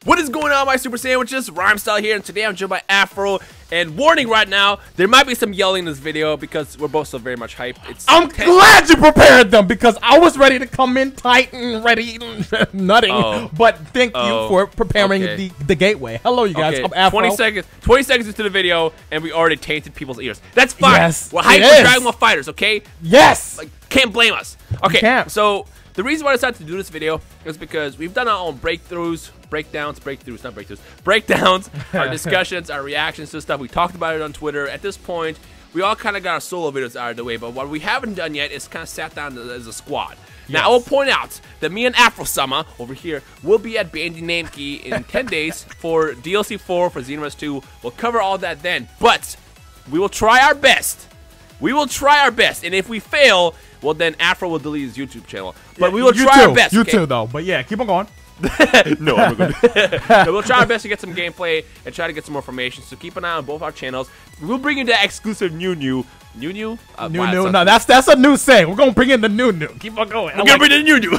What is going on, my super sandwiches? Rhymestyle here, and today I'm joined by Afro. And warning right now, there might be some yelling in this video because we're both so very much hyped. I'm glad you prepared them because I was ready to come in tight and ready, nutting. But thank you for preparing the gateway. Hello, you guys. I'm Afro. 20 seconds into the video, and we already tainted people's ears. That's fine. Yes, we're hyped for Dragon Ball FighterZ, okay? Yes. Like, can't blame us. Okay, so the reason why I decided to do this video is because we've done our own breakdowns, our discussions, our reactions to stuff. We talked about it on Twitter. At this point, we all kind of got our solo videos out of the way, but what we haven't done yet is kind of sat down as a squad. Now, I will point out that me and Afro-sama over here will be at Bandy Nameki in 10 days for DLC 4 for Xenoverse 2. We'll cover all that then, but we will try our best. We will try our best, and if we fail, well, then Afro will delete his YouTube channel. But we will try our best. You too, though. But yeah, keep on going. No, we're good. So we'll try our best to get some gameplay and try to get some more information. So keep an eye on both our channels. We'll bring you the exclusive new. No, that's a new saying. We're gonna bring in the new. Keep on going. We're gonna bring in the new.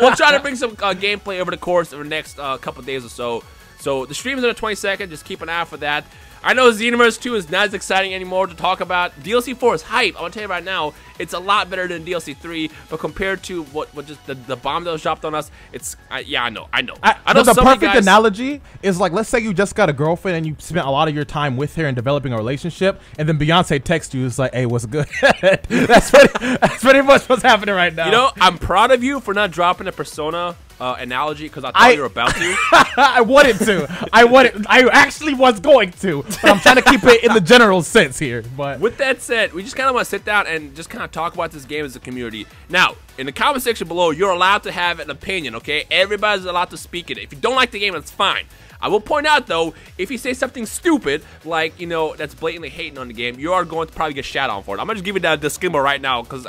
We'll try to bring some gameplay over the course of the next couple days or so. So the stream is in the 22nd. Just keep an eye out for that. I know Xenoverse 2 is not as exciting anymore to talk about. DLC 4 is hype. I'm gonna tell you right now, it's a lot better than DLC 3. But compared to what just the bomb that was dropped on us, it's yeah, I know. The perfect analogy is like, let's say you just got a girlfriend and you spent a lot of your time with her and developing a relationship, and then Beyonce texts you, it's like, hey, what's good? that's pretty much what's happening right now. You know, I'm proud of you for not dropping a Persona analogy because I thought you were about to. I wanted to. I actually was going to, but I'm trying to keep it in the general sense here. But with that said, we just kind of want to sit down and just kind of talk about this game as a community. Now, in the comment section below, you're allowed to have an opinion, okay? Everybody's allowed to speak it. If you don't like the game, that's fine. I will point out, though, if you say something stupid, like, you know, that's blatantly hating on the game, you are going to probably get shat on for it. I'm going to give you that disclaimer right now, because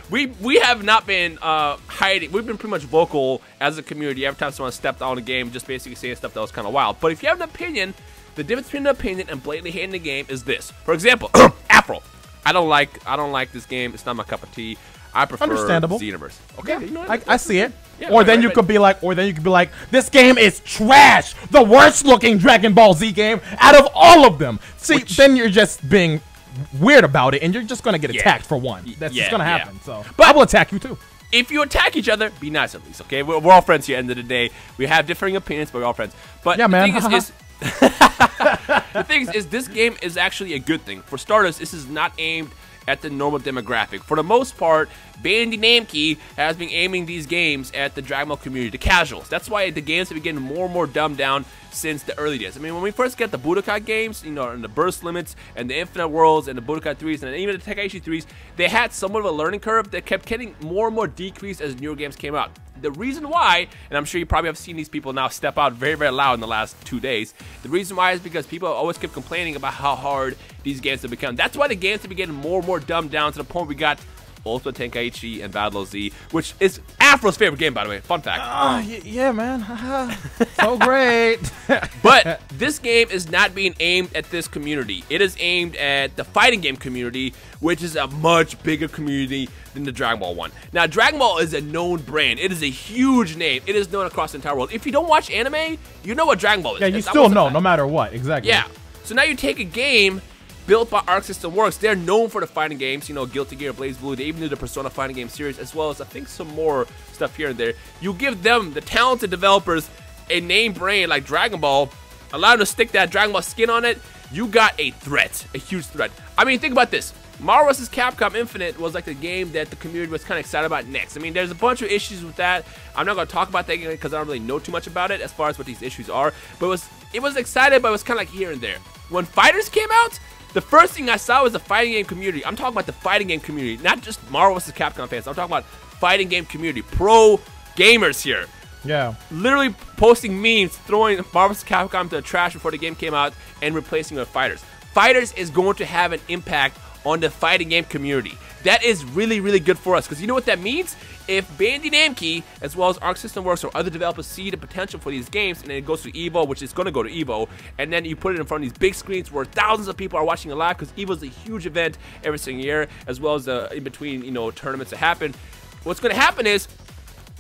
we have not been hiding. We've been pretty much vocal as a community every time someone stepped on the game, just basically saying stuff that was kind of wild. But if you have an opinion, the difference between an opinion and blatantly hating the game is this. For example, Afro. I don't like this game. It's not my cup of tea. I prefer Xenoverse. Okay, yeah, you know, I see it. Yeah, or then you could be like, this game is trash. The worst looking Dragon Ball Z game out of all of them. See, then you're just being weird about it, and you're just gonna get attacked for one. That's just gonna happen. So, but I will attack you too. If you attack each other, be nice at least. Okay, we're all friends here. At the end of the day, we have differing opinions, but we're all friends. But yeah, man. The thing is, this game is actually a good thing. For starters, this is not aimed at the normal demographic. For the most part, Bandy Nameki has been aiming these games at the Dragon Ball community, the casuals. That's why the games have been getting more and more dumbed down since the early days. I mean, when we first get the Budokai games, you know, and the Burst Limits, and the Infinite Worlds, and the Budokai 3s, and even the Tenkaichi 3s, they had somewhat of a learning curve that kept getting more and more decreased as newer games came out. The reason why, and I'm sure you probably have seen these people now step out very, very loud in the last 2 days, the reason why is because people always kept complaining about how hard these games have become. That's why the games have been getting more and more dumbed down to the point we got Ultimate Tenkaichi and Battle Z, which is Afro's favorite game, by the way. Fun fact. Yeah, man. So great. But this game is not being aimed at this community. It is aimed at the fighting game community, which is a much bigger community than the Dragon Ball one. Now, Dragon Ball is a known brand. It is a huge name. It is known across the entire world. If you don't watch anime, you know what Dragon Ball is. Yeah, you still know, no matter what. Exactly. Yeah. So now you take a game built by Arc System Works. They're known for the fighting games, you know, Guilty Gear, BlazBlue. They even do the Persona fighting game series, as well as I think some more stuff here and there. You give them, the talented developers, a name brand like Dragon Ball, allow them to stick that Dragon Ball skin on it, you got a threat, a huge threat. I mean, think about this. Marvel vs. Capcom Infinite was like the game that the community was kind of excited about next. I mean, there's a bunch of issues with that. I'm not going to talk about that game because I don't really know too much about it as far as what these issues are. But it was excited, but it was kind of like here and there. When FighterZ came out, the first thing I saw was the fighting game community. I'm talking about the fighting game community, not just Marvel vs. Capcom fans. I'm talking about fighting game community, pro gamers here. Yeah. Literally posting memes, throwing Marvel vs. Capcom to the trash before the game came out and replacing it with FighterZ. FighterZ is going to have an impact on the fighting game community. That is really, really good for us, because you know what that means? If Bandy Nameki, as well as Arc System Works or other developers see the potential for these games, and then it goes to EVO, which is going to go to EVO, and then you put it in front of these big screens where thousands of people are watching it live, because EVO is a huge event every single year, as well as in between, you know, tournaments that happen. What's going to happen is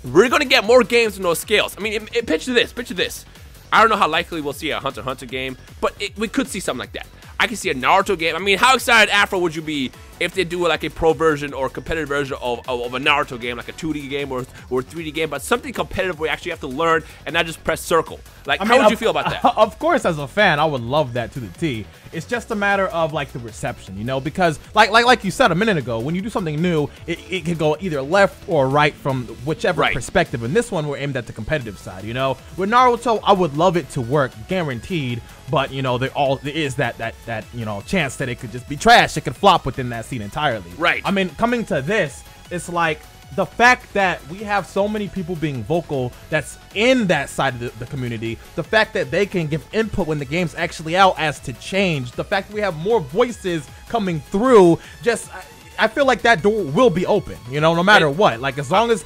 we're going to get more games on those scales. I mean, picture this. I don't know how likely we'll see a Hunter x Hunter game, but we could see something like that. I can see a Naruto game. I mean, how excited, Afro, would you be if they do like a pro version or competitive version of a Naruto game, like a 2D game or a 3D game, but something competitive where you actually have to learn and not just press circle? Like, how would you feel about that? Of course, as a fan, I would love that to the T. It's just a matter of like the reception, you know, because like you said a minute ago, when you do something new, it can go either left or right from whichever perspective. And this one, we're aimed at the competitive side, you know. With Naruto, I would love it to work, guaranteed. But you know, there is that you know, chance that it could just be trash. It could flop within that scene entirely. Right. I mean, coming to this, it's like the fact that we have so many people being vocal that's in that side of the community, the fact that they can give input when the game's actually out as to change, the fact that we have more voices coming through, just I feel like that door will be open, you know, no matter what. Like as long as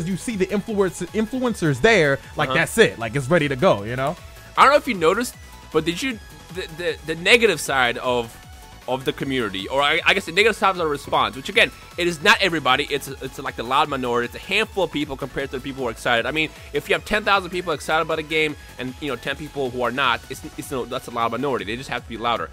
you see the influencers there, like that's it. Like it's ready to go, you know? I don't know if you noticed, but did you the negative side of the community, or I guess the negative side of the response, which again, it is not everybody. It's like the loud minority. It's a handful of people compared to the people who are excited. I mean, if you have 10,000 people excited about a game and 10 people who are not, that's a loud minority. They just have to be louder.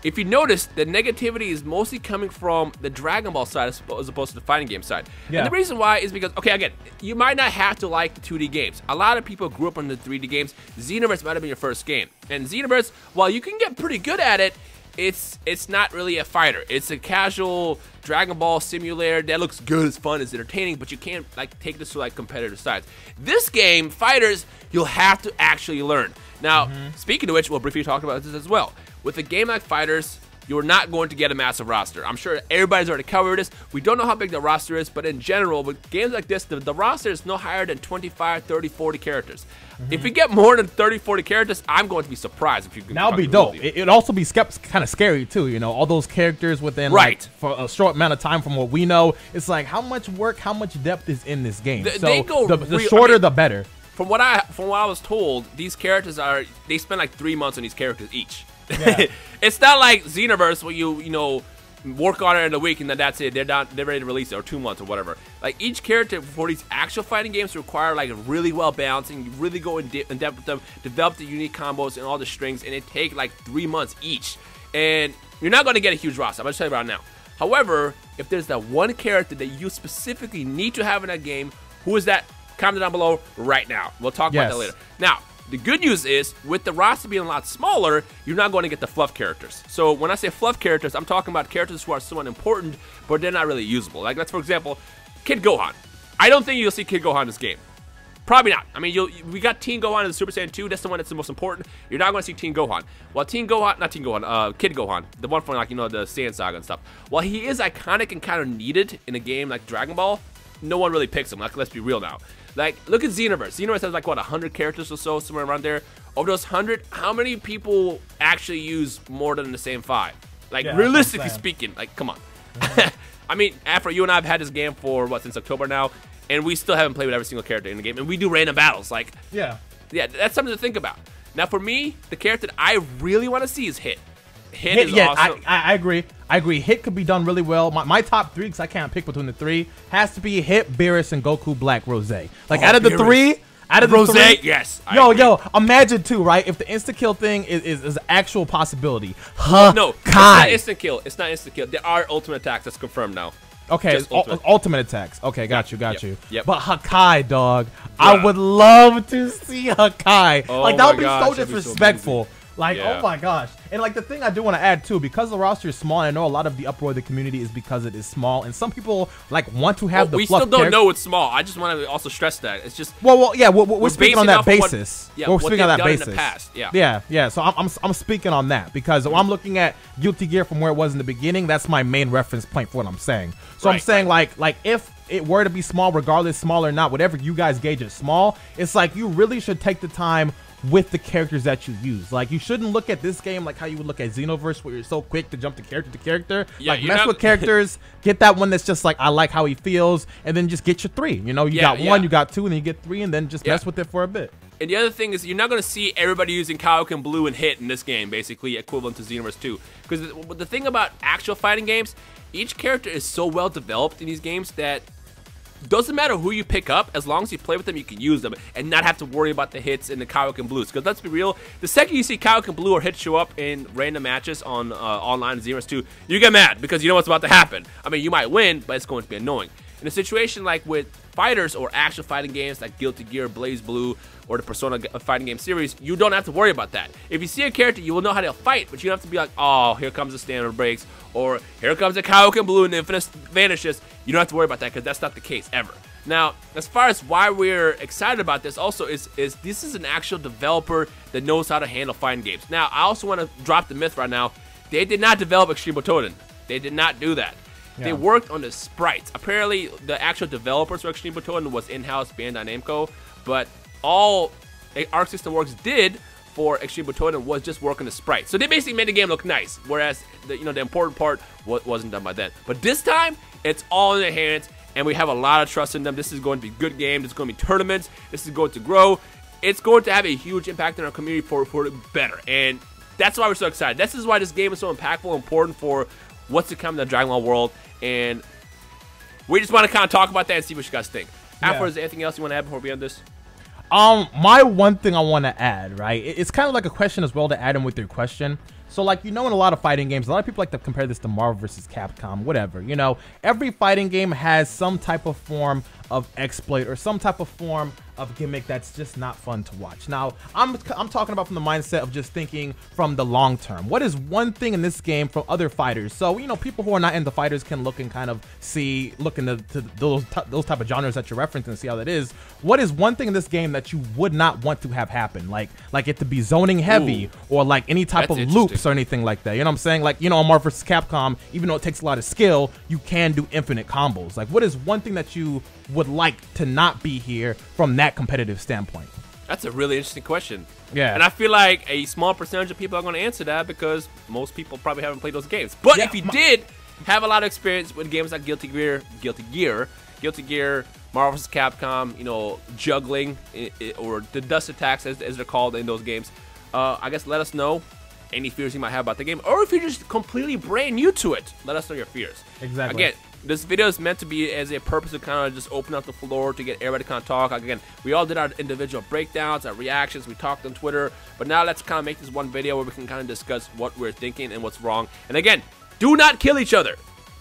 If you notice, the negativity is mostly coming from the Dragon Ball side as opposed to the fighting game side. Yeah. And the reason why is because, okay, again, you might not have to like the 2D games. A lot of people grew up on the 3D games. Xenoverse might have been your first game. And Xenoverse, while you can get pretty good at it, it's not really a fighter. It's a casual Dragon Ball simulator that looks good, it's fun, it's entertaining, but you can't like take this to like competitive sides. This game, FighterZ, you'll have to actually learn. Now, speaking of which, we'll briefly talk about this as well. With a game like FighterZ, you're not going to get a massive roster. I'm sure everybody's already covered this. We don't know how big the roster is, but in general, with games like this, the roster is no higher than 25, 30, 40 characters. If we get more than 30, 40 characters, I'm going to be surprised if you can. That'll be dope. It'd also be kind of scary too, you know, all those characters within like, for a short amount of time from what we know. It's like how much work, how much depth is in this game. The shorter, the better. From what I was told, these characters they spend like 3 months on these characters each. Yeah. It's not like Xenoverse where you know work on it in a week and then that's it. They're ready to release it, or 2 months or whatever. Like each character for these actual fighting games require like really well balancing. You really go in depth with them, develop the unique combos and all the strings, and it take like 3 months each. And you're not going to get a huge roster. I'm going to tell you right now. However, if there's that one character that you specifically need to have in that game, who is that? Comment down below right now. We'll talk about that later. Now, the good news is, with the roster being a lot smaller, you're not going to get the fluff characters. So when I say fluff characters, I'm talking about characters who are somewhat important, but they're not really usable. Like, let's, for example, Kid Gohan. I don't think you'll see Kid Gohan in this game. Probably not. I mean, we got Teen Gohan in the Super Saiyan 2. That's the one that's the most important. You're not going to see Teen Gohan. Well, Kid Gohan, the one from, like, you know, the Saiyan Saga and stuff. While he is iconic and kind of needed in a game like Dragon Ball, no one really picks him. Like, let's be real now. Like, look at Xenoverse. Xenoverse has like, what, 100 characters or so, somewhere around there. Of those 100, how many people actually use more than the same 5? Like, realistically speaking, like, come on. I mean, Afro, you and I have had this game for, what, since October now, and we still haven't played with every single character in the game, and we do random battles. Like, yeah, that's something to think about. Now, for me, the character that I really want to see is Hit. Hit is awesome. I agree. Hit could be done really well. My top 3, because I can't pick between the 3, has to be Hit, Beerus, and Goku Black Rose. Like, out of the Beerus. Rose, yes. Yo, imagine too, right? If the insta kill thing is an actual possibility. No, it's not instant kill. It's not instant kill. There are ultimate attacks. That's confirmed now. Okay, ultimate attacks. Okay, got you. Yep. But Hakai, dog, I would love to see Hakai. Like, that would be so disrespectful. Like, oh my gosh. And like, the thing I do want to add too, because the roster is small, I know a lot of the uproar of the community is because it is small, and some people like want to have the we still don't know it's small. I just want to also stress that it's just we're speaking on that basis. We're speaking on that basis. In the past. Yeah. So I'm speaking on that because when I'm looking at Guilty Gear from where it was in the beginning, that's my main reference point for what I'm saying. So I'm saying like if it were to be small, regardless small or not, whatever you guys gauge as small, it's like you really should take the time with the characters that you use. Like, you shouldn't look at this game like how you would look at Xenoverse, where you're so quick to jump to character. Like, mess with characters, get that one that's just like, I like how he feels, and then just get your 3. You know, you got 1, you got 2, and then you get 3, and then just mess with it for a bit. And the other thing is, you're not going to see everybody using Kaioken Blue and Hit in this game, basically equivalent to Xenoverse 2. Because the thing about actual fighting games, each character is so well developed in these games that doesn't matter who you pick up, as long as you play with them, you can use them and not have to worry about the hits in the Kaioken Blues. Because let's be real, the second you see Kaioken Blue or hit show up in random matches on online Xenoverse 2, you get mad because you know what's about to happen. I mean, you might win, but it's going to be annoying. In a situation like with fighters or action fighting games like Guilty Gear, Blaze Blue, or the Persona fighting game series, you don't have to worry about that. If you see a character, you will know how they'll fight, but you don't have to be like, oh, here comes the standard breaks, or here comes the Kaioken Blue and the Infinite vanishes. You don't have to worry about that because that's not the case ever. Now, as far as why we're excited about this also is this is an actual developer that knows how to handle fighting games. Now, I also want to drop the myth right now. They did not develop Extreme Butoden. They did not do that. Yeah. They worked on the sprites. Apparently, the actual developers for Extreme Butoden was in-house Bandai Namco, but all Arc System Works did for Extreme Butoden was just work on the sprites. So they basically made the game look nice, whereas the important part wasn't done by them. But this time, it's all in their hands, and we have a lot of trust in them. This is going to be a good game. This is going to be tournaments. This is going to grow. It's going to have a huge impact on our community for the better, and that's why we're so excited. This is why this game is so impactful and important for what's to come in the Dragon Ball world, and we just want to kind of talk about that and see what you guys think. After, is there anything else you want to add before we end this? My one thing I want to add, right? It's kind of like a question as well to add in with your question. So, like, in a lot of fighting games, a lot of people like to compare this to Marvel vs. Capcom, whatever. Every fighting game has some type of form of exploit or some type of form of gimmick that's just not fun to watch. Now, I'm talking about from the mindset of just thinking from the long term. What is one thing in this game from other fighters? So, people who are not into fighters can look and kind of look into those type of genres that you're referencing and see how that is. What is one thing in this game that you would not want to have happen? Like it to be zoning heavy, or like any type of loops or anything like that. You know what I'm saying? Like, on Marvel vs. Capcom, even though it takes a lot of skill, you can do infinite combos. Like, what is one thing that you would like to not be here from that competitive standpoint? That's a really interesting question. Yeah. And I feel like a small percentage of people are going to answer that because most people probably haven't played those games. But if you did have a lot of experience with games like Guilty Gear, Marvel vs. Capcom, juggling, or the dust attacks as they're called in those games, I guess let us know any fears you might have about the game, or if you're just completely brand new to it, let us know your fears. Exactly. Again, this video is meant to be as a purpose to kind of just open up the floor to get everybody to kind of talk. Again, we all did our individual breakdowns, our reactions, we talked on Twitter, but now let's kind of make this one video where we can kind of discuss what we're thinking and what's wrong. And again, do not kill each other.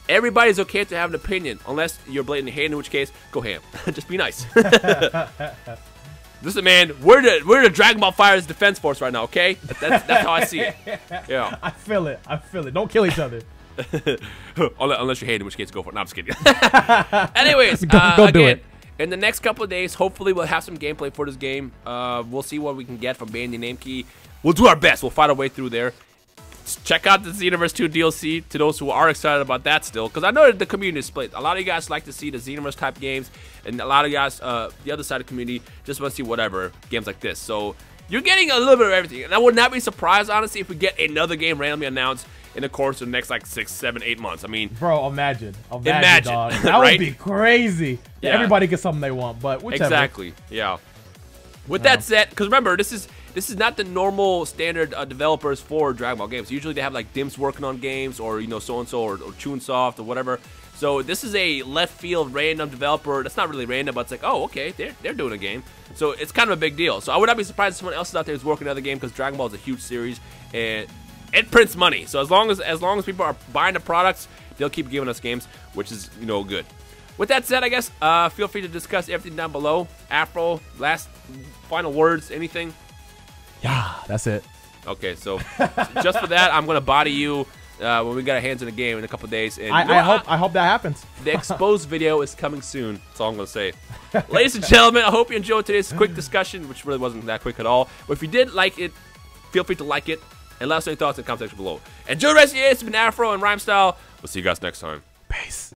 Everybody's okay to have an opinion, unless you're blatantly hating, in which case, go ham. Just be nice. Listen, man, we're the Dragon Ball FighterZ defense force right now, okay? That's how I see it. Yeah. I feel it. Don't kill each other. Unless you hate it, in which case, go for it. No, I'm just kidding. Anyways, go do it. In the next couple of days, hopefully we'll have some gameplay for this game. We'll see what we can get from Bandai Namco. We'll do our best. We'll fight our way through there. Check out the Xenoverse 2 DLC to those who are excited about that still, because I know that the community is split. A lot of you guys like to see the Xenoverse type games, and a lot of you guys, the other side of the community, just want to see whatever games like this. So you're getting a little bit of everything, and I would not be surprised, honestly, if we get another game randomly announced in the course of the next like 6, 7, 8 months. I mean, bro, imagine, dog. That right? would be crazy. Yeah. Everybody gets something they want, but whichever. Exactly. Yeah. With that said, because remember, this is not the normal standard developers for Dragon Ball games. Usually they have like Dims working on games, or so-and-so, or Chunsoft, or whatever. So this is a left field random developer. That's not really random, but it's like, oh, okay, they're doing a game. So it's kind of a big deal. So I would not be surprised if someone else is out there is working on another game, because Dragon Ball is a huge series and it prints money. So as long as people are buying the products, they'll keep giving us games, which is good. With that said, I guess feel free to discuss everything down below. Afro, last final words, anything? Yeah, that's it. Okay, so just for that, I'm gonna body you when we got our hands in the game in a couple days. And I hope that happens. The exposed video is coming soon. That's all I'm gonna say. Ladies and gentlemen, I hope you enjoyed today's quick discussion, which really wasn't that quick at all. But if you did like it, feel free to like it and let us know your thoughts in the comment section below. Enjoy the rest of your day. It's been Afro and Rhymestyle. We'll see you guys next time. Peace.